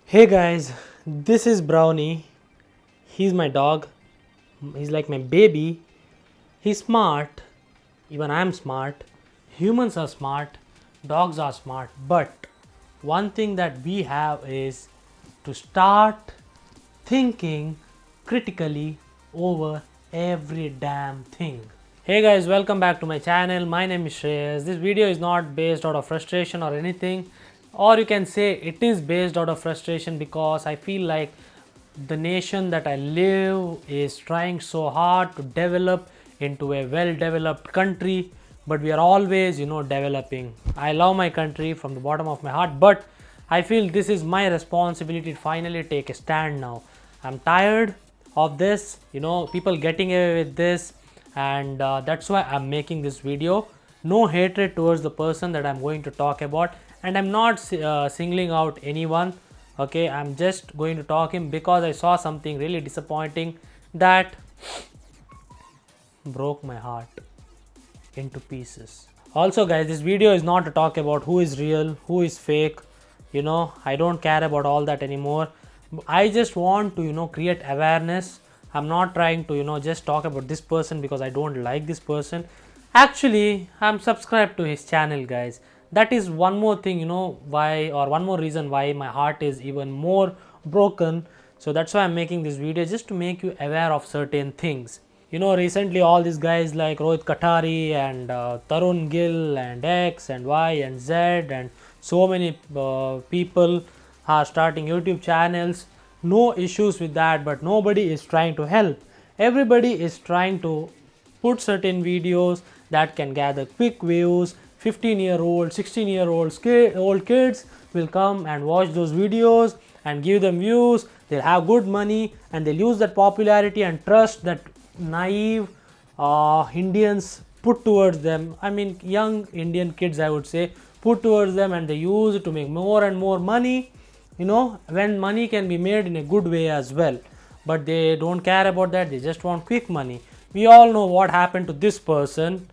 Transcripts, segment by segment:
Hey guys, this is Brownie. He's my dog. He's like my baby. He's smart. Even I'm smart. Humans are smart. Dogs are smart. But one thing that we have is to start thinking critically over every damn thing. Hey guys, welcome back to my channel. My name is Shreyas. This video is not based out of frustration or anything, or you can say it is based out of frustration because I feel like the nation that I live is trying so hard to develop into a well developed country, but we are always, developing. I love my country from the bottom of my heart, but I feel this is my responsibility to finally take a stand now. I'm tired of this, people getting away with this, and that's why I'm making this video. No hatred towards the person that I'm going to talk about, and I'm not singling out anyone. Okay, I'm just going to talk him because I saw something really disappointing that broke my heart into pieces. Also guys, this video is not to talk about who is real, who is fake. I don't care about all that anymore. I just want to create awareness. I'm not trying to just talk about this person because I don't like this person. Actually, I'm subscribed to his channel, guys. That is one more thing, why, or one more reason why my heart is even more broken. So that's why I'm making this video, just to make you aware of certain things. Recently all these guys like Rohit Katari and Tarun Gill and X and Y and Z and so many people are starting YouTube channels. No issues with that, but nobody is trying to help. Everybody is trying to put certain videos that can gather quick views. 15-year-old, 16-year-old old kids will come and watch those videos and give them views. They'll have good money and they'll use that popularity and trust that naive Indians put towards them. I mean, young Indian kids, I would say, put towards them, and they use it to make more and more money. When money can be made in a good way as well, but they don't care about that. They just want quick money. We all know what happened to this person.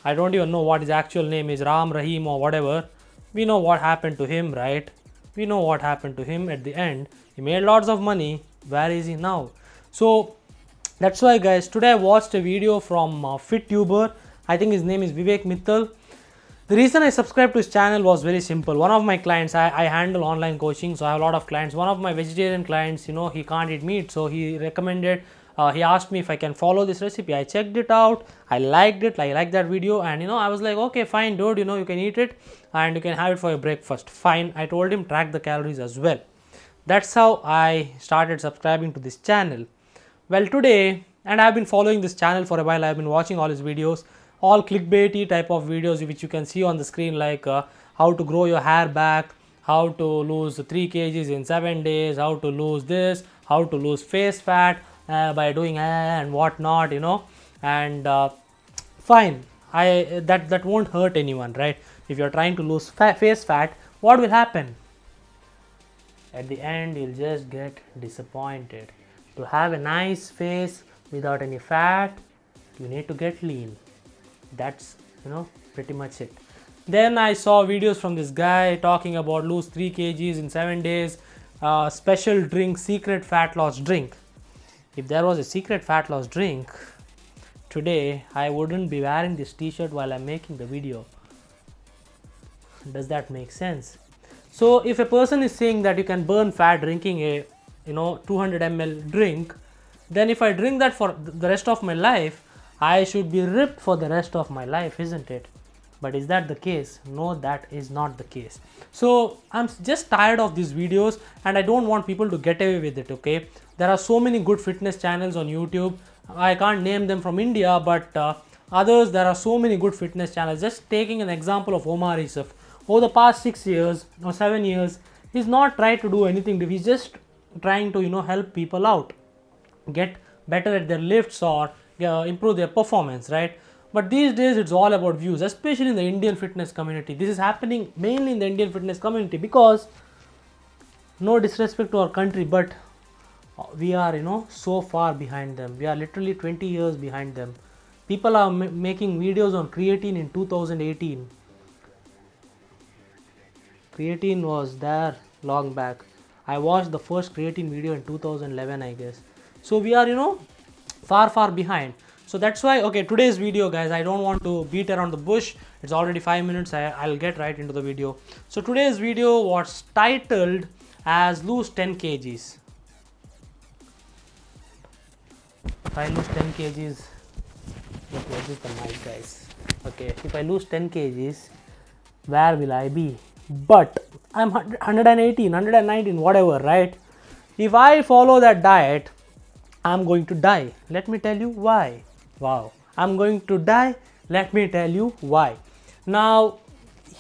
I don't even know what his actual name is, Ram Rahim or whatever. We know what happened to him, right? We know what happened to him at the end. He made lots of money. Where is he now? So that's why guys, today I watched a video from FitTuber. I think his name is Vivek Mittal. The reason I subscribed to his channel was very simple. One of my clients, I handle online coaching, so I have a lot of clients. One of my vegetarian clients, he can't eat meat, so he recommended, he asked me if I can follow this recipe. I checked it out, I liked it, I liked that video, and I was like, okay, fine dude, you can eat it and you can have it for your breakfast. Fine. I told him track the calories as well. That's how I started subscribing to this channel. Well, today, and I've been following this channel for a while. I've been watching all his videos, all clickbaity type of videos which you can see on the screen, like how to grow your hair back, how to lose 3 kgs in 7 days, how to lose this, how to lose face fat by doing and whatnot, and fine. That won't hurt anyone, right? If you're trying to lose face fat, what will happen? At the end, you'll just get disappointed. To have a nice face without any fat, you need to get lean. That's pretty much it. Then I saw videos from this guy talking about lose 3 kgs in 7 days, special drink, secret fat loss drink. If there was a secret fat loss drink, today I wouldn't be wearing this t-shirt while I'm making the video. Does that make sense? So if a person is saying that you can burn fat drinking a 200 ml drink, then if I drink that for the rest of my life, I should be ripped for the rest of my life, isn't it? But is that the case? No, that is not the case. So I'm just tired of these videos, and I don't want people to get away with it. Okay, there are so many good fitness channels on YouTube. I can't name them from India, but others, there are so many good fitness channels. Just taking an example of Omar Isuf, over the past 6 years or 7 years, he's not tried to do anything. He's just trying to help people out, get better at their lifts, or improve their performance, right? But these days it's all about views, especially in the Indian fitness community. This is happening mainly in the Indian fitness community because, no disrespect to our country, but we are so far behind them. We are literally 20 years behind them. People are making videos on creatine in 2018. Creatine was there long back. I watched the first creatine video in 2011, I guess. So we are, you know, far behind. So that's why, okay, today's video, guys, I don't want to beat around the bush. It's already 5 minutes. I'll get right into the video. So today's video was titled as lose 10 kgs. If I lose 10 kgs, what is the mic, guys? Okay, if I lose 10 kgs, where will I be? But I'm 118, 119, whatever, right? If I follow that diet, I'm going to die. Let me tell you why. Wow, I'm going to die. Let me tell you why. Now,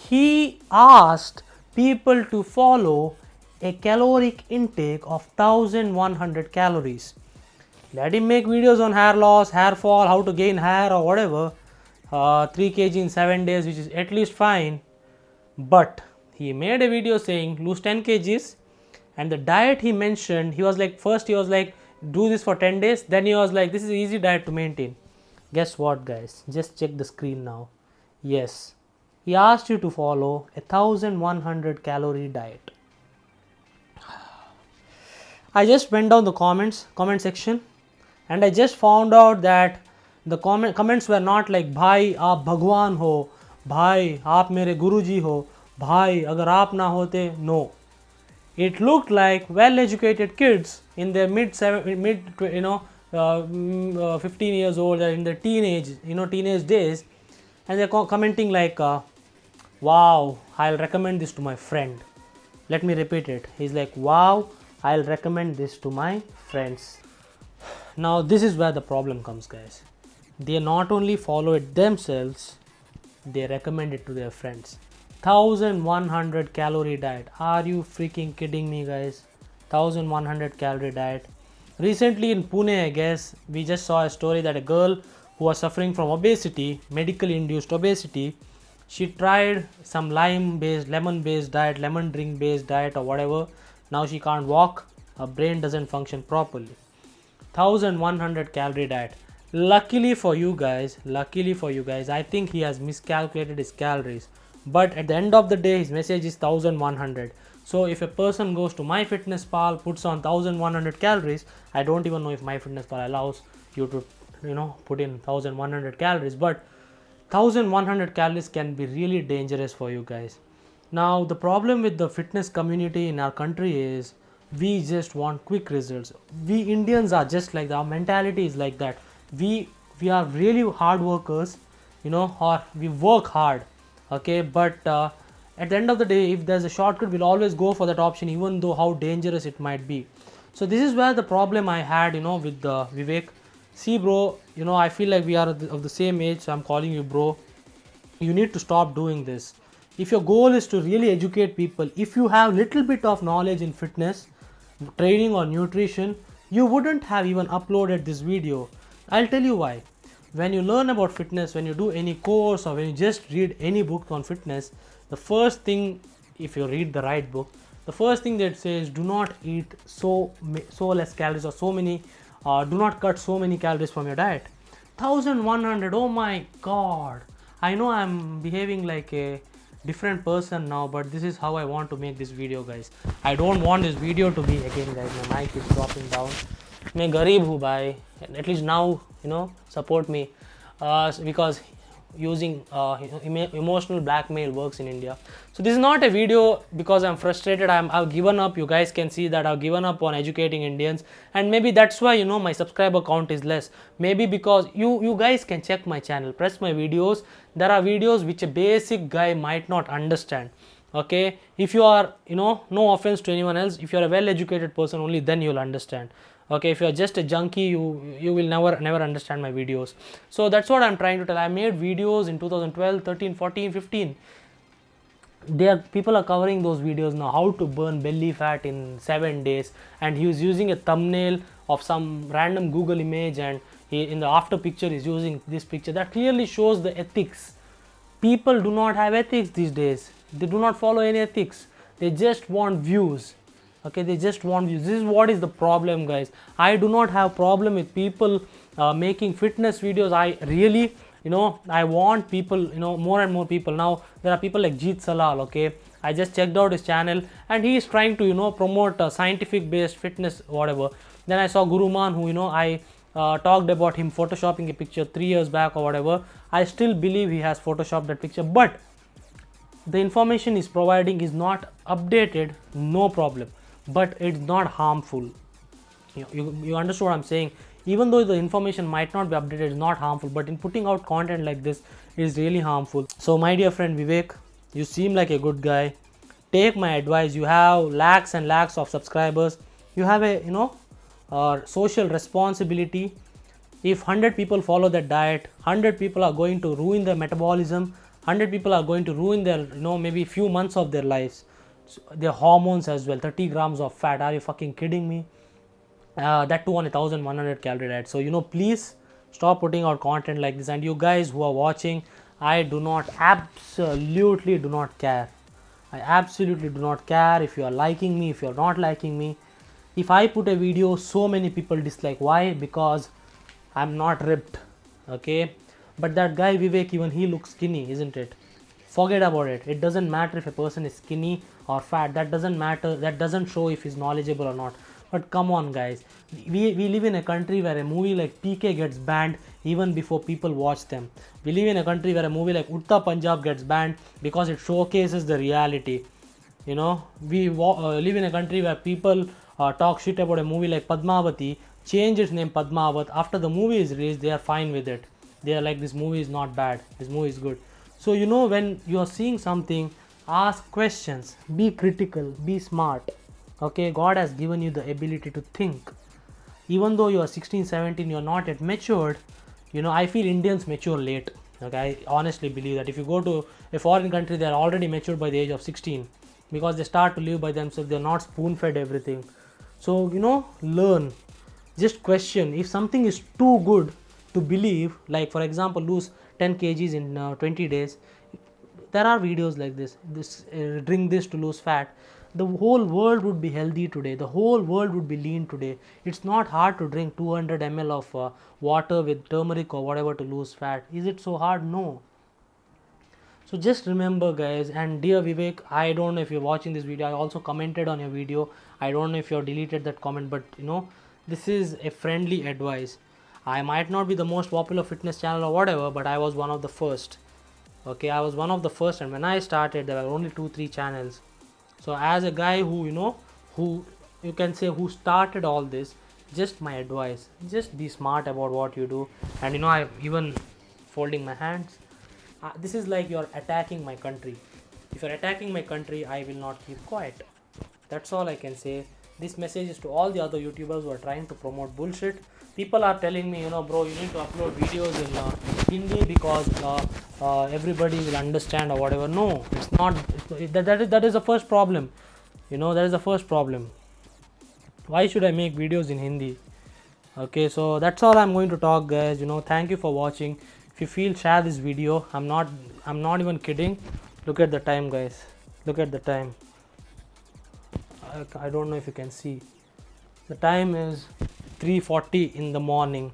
he asked people to follow a caloric intake of 1100 calories. Let him make videos on hair loss, hair fall, how to gain hair or whatever. 3 kg in 7 days, which is at least fine. But he made a video saying lose 10 kgs, and the diet he mentioned, he was like, first he was like, do this for 10 days. Then he was like, this is an easy diet to maintain. Guess what, guys? Just check the screen now. Yes, he asked you to follow a 1100 calorie diet. I just went down the comment section, and I just found out that the comments were not like, bhai aap bhagwan ho, bhai aap mere guruji ho, bhai agar aap na hote. No, it looked like well-educated kids in their mid 15 years old, or in their teenage days, and they're commenting like, wow, I'll recommend this to my friend. Let me repeat it. He's like, wow, I'll recommend this to my friends. Now this is where the problem comes, guys. They not only follow it themselves, they recommend it to their friends. 1100 calorie diet. Are you freaking kidding me, guys? 1100 calorie diet. Recently in Pune, I guess, we just saw a story that a girl who was suffering from obesity, medically induced obesity, she tried some lemon based diet, lemon drink based diet or whatever. Now she can't walk, her brain doesn't function properly. 1100 calorie diet. Luckily for you guys, I think he has miscalculated his calories. But at the end of the day, his message is 1100. So if a person goes to MyFitnessPal, puts on 1100 calories, I don't even know if MyFitnessPal allows you to, put in 1100 calories. But 1100 calories can be really dangerous for you guys. Now the problem with the fitness community in our country is we just want quick results. We Indians are just like that. Our mentality is like that. We are really hard workers, or we work hard. Okay, but at the end of the day, if there's a shortcut, we'll always go for that option, even though how dangerous it might be. So this is where the problem I had, with Vivek. See, bro, I feel like we are of the same age, so I'm calling you bro. You need to stop doing this. If your goal is to really educate people, if you have little bit of knowledge in fitness, training or nutrition, you wouldn't have even uploaded this video. I'll tell you why. When you learn about fitness, when you do any course, or when you just read any book on fitness, the first thing, if you read the right book, the first thing that says, do not eat so less calories, or so many, do not cut so many calories from your diet. 1100, oh my god. I know I'm behaving like a different person now, but this is how I want to make this video, guys. I don't want this video to be, again guys, my mic is dropping down. मैं गरीब हूँ भाई, at least now, support me, because using emotional blackmail works in India. So this is not a video because I'm frustrated. I've given up. You guys can see that I've given up on educating Indians, and maybe that's why my subscriber count is less. Maybe because you guys can check my channel, press my videos. There are videos which a basic guy might not understand. Okay, if you are, no offense to anyone else, if you're a well-educated person, only then you'll understand. Okay, if you're just a junkie, you will never understand my videos. So that's what I'm trying to tell. I made videos in 2012, 13, 14, 15. People are covering those videos now, how to burn belly fat in 7 days, and he was using a thumbnail of some random Google image, and he, in the after picture, is using this picture that clearly shows the ethics. People do not have ethics these days. They do not follow any ethics. They just want views. Okay, they just want views. This is what is the problem, guys. I do not have problem with people making fitness videos. I really, I want people, more and more people. Now there are people like Jeet Salal. Okay, I just checked out his channel, and he is trying to, you know, promote scientific based fitness, whatever. Then I saw Guruman, who, you know, I talked about him photoshopping a picture 3 years back or whatever. I still believe he has photoshopped that picture, but the information he's providing is not updated, no problem, but it's not harmful. You understand what I'm saying? Even though the information might not be updated, it's not harmful, but in putting out content like this is really harmful. So my dear friend Vivek, you seem like a good guy. Take my advice. You have lakhs and lakhs of subscribers. You have a, you know, social responsibility. If 100 people follow that diet, 100 people are going to ruin their metabolism, 100 people are going to ruin their, you know, maybe few months of their lives, their hormones as well. 30 grams of fat, are you fucking kidding me? That too on 1100 calorie diet. So, you know, please stop putting out content like this. And you guys who are watching, I do not, absolutely do not care. I absolutely do not care if you are liking me, if you are not liking me. If I put a video, so many people dislike. Why? Because I'm not ripped, okay? But that guy Vivek, even he looks skinny, isn't it? Forget about it. It doesn't matter if a person is skinny or fat. That doesn't matter. That doesn't show if he's knowledgeable or not. But come on, guys. We live in a country where a movie like PK gets banned even before people watch them. We live in a country where a movie like Utta Punjab gets banned because it showcases the reality. You know, we live in a country where people talk shit about a movie like Padmavati, change its name Padmavat. After the movie is released, they are fine with it. They are like, this movie is not bad, this movie is good. So, you know, when you are seeing something, ask questions, be critical, be smart. Okay, God has given you the ability to think. Even though you are 16, 17, you are not yet matured. You know, I feel Indians mature late. Okay, I honestly believe that if you go to a foreign country, they are already matured by the age of 16, because they start to live by themselves. They are not spoon fed everything. So, you know, learn, just question. If something is too good to believe, like for example, lose 10 kgs in 20 days, there are videos like this, drink this to lose fat. The whole world would be healthy today, the whole world would be lean today. It's not hard to drink 200 ml of water with turmeric or whatever to lose fat. Is it so hard? No. So just remember, guys. And dear Vivek, I don't know if you're watching this video, I also commented on your video. I don't know if you've deleted that comment, but you know, this is a friendly advice. I might not be the most popular fitness channel or whatever, but I was one of the first. Okay, I was one of the first, and when I started, there were only 2-3 channels. So as a guy who, you know, who you can say who started all this, just my advice, just be smart about what you do. And you know, I even folding my hands. This is like you're attacking my country. If you're attacking my country, I will not keep quiet. That's all I can say. This message is to all the other YouTubers who are trying to promote bullshit. People are telling me, you know, bro, you need to upload videos in Hindi because everybody will understand or whatever. No, it's not. That is the first problem. You know, that is the first problem. Why should I make videos in Hindi? Okay, so that's all I'm going to talk, guys. You know, thank you for watching. If you feel, share this video. I'm not even kidding. Look at the time, guys. Look at the time. I don't know if you can see. The time is 3:40 in the morning.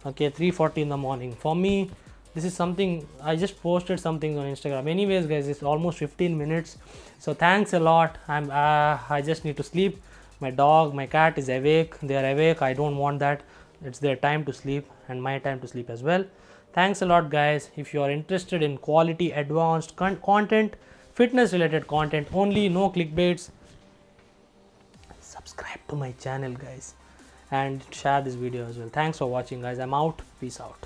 Okay, 3:40 in the morning. For me, this is something, I just posted something on Instagram. Anyways, guys, it's almost 15 minutes. So thanks a lot. I just need to sleep. My dog, my cat is awake. They are awake. I don't want that. It's their time to sleep and my time to sleep as well. Thanks a lot, guys. If you are interested in quality advanced content, fitness related content only, no clickbaits, subscribe to my channel, guys, and share this video as well. Thanks for watching, guys. I'm out. Peace out.